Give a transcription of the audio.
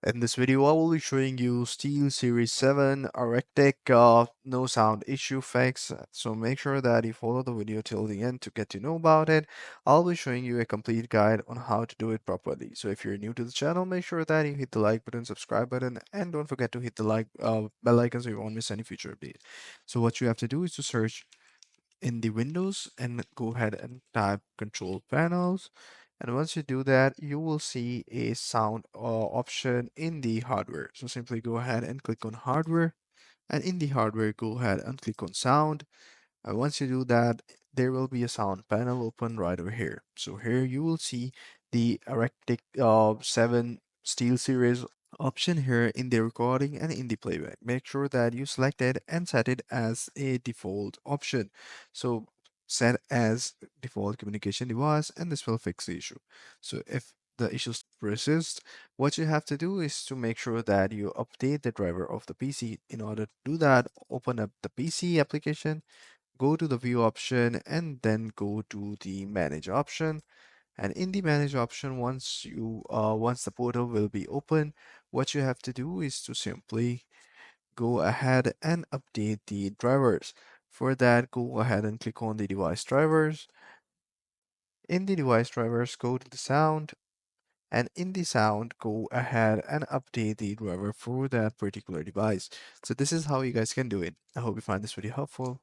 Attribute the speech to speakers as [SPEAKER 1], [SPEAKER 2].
[SPEAKER 1] In this video, I will be showing you SteelSeries 7 Arctic no sound issue fix. So make sure that you follow the video till the end to get to know about it. I'll be showing you a complete guide on how to do it properly. So if you're new to the channel, make sure that you hit the like button, subscribe button, and don't forget to hit the bell icon so you won't miss any future update. So what you have to do is to search in the Windows and go ahead and type control panels. And once you do that, you will see a sound option in the hardware. So simply go ahead and click on hardware. And in the hardware, go ahead and click on sound. And once you do that, there will be a sound panel open right over here. So here you will see the Arctic 7 SteelSeries option here in the recording and in the playback. Make sure that you select it and set it as a default option. So set as default communication device and this will fix the issue. So if the issues persist, what you have to do is to make sure that you update the driver of the PC. In order to do that, open up the PC application, go to the view option and then go to the manage option. And in the manage option, once the portal will be open, what you have to do is to simply go ahead and update the drivers. For that, go ahead and click on the device drivers. In the device drivers, go to the sound, and in the sound, go ahead and update the driver for that particular device. So this is how you guys can do it. I hope you find this video helpful.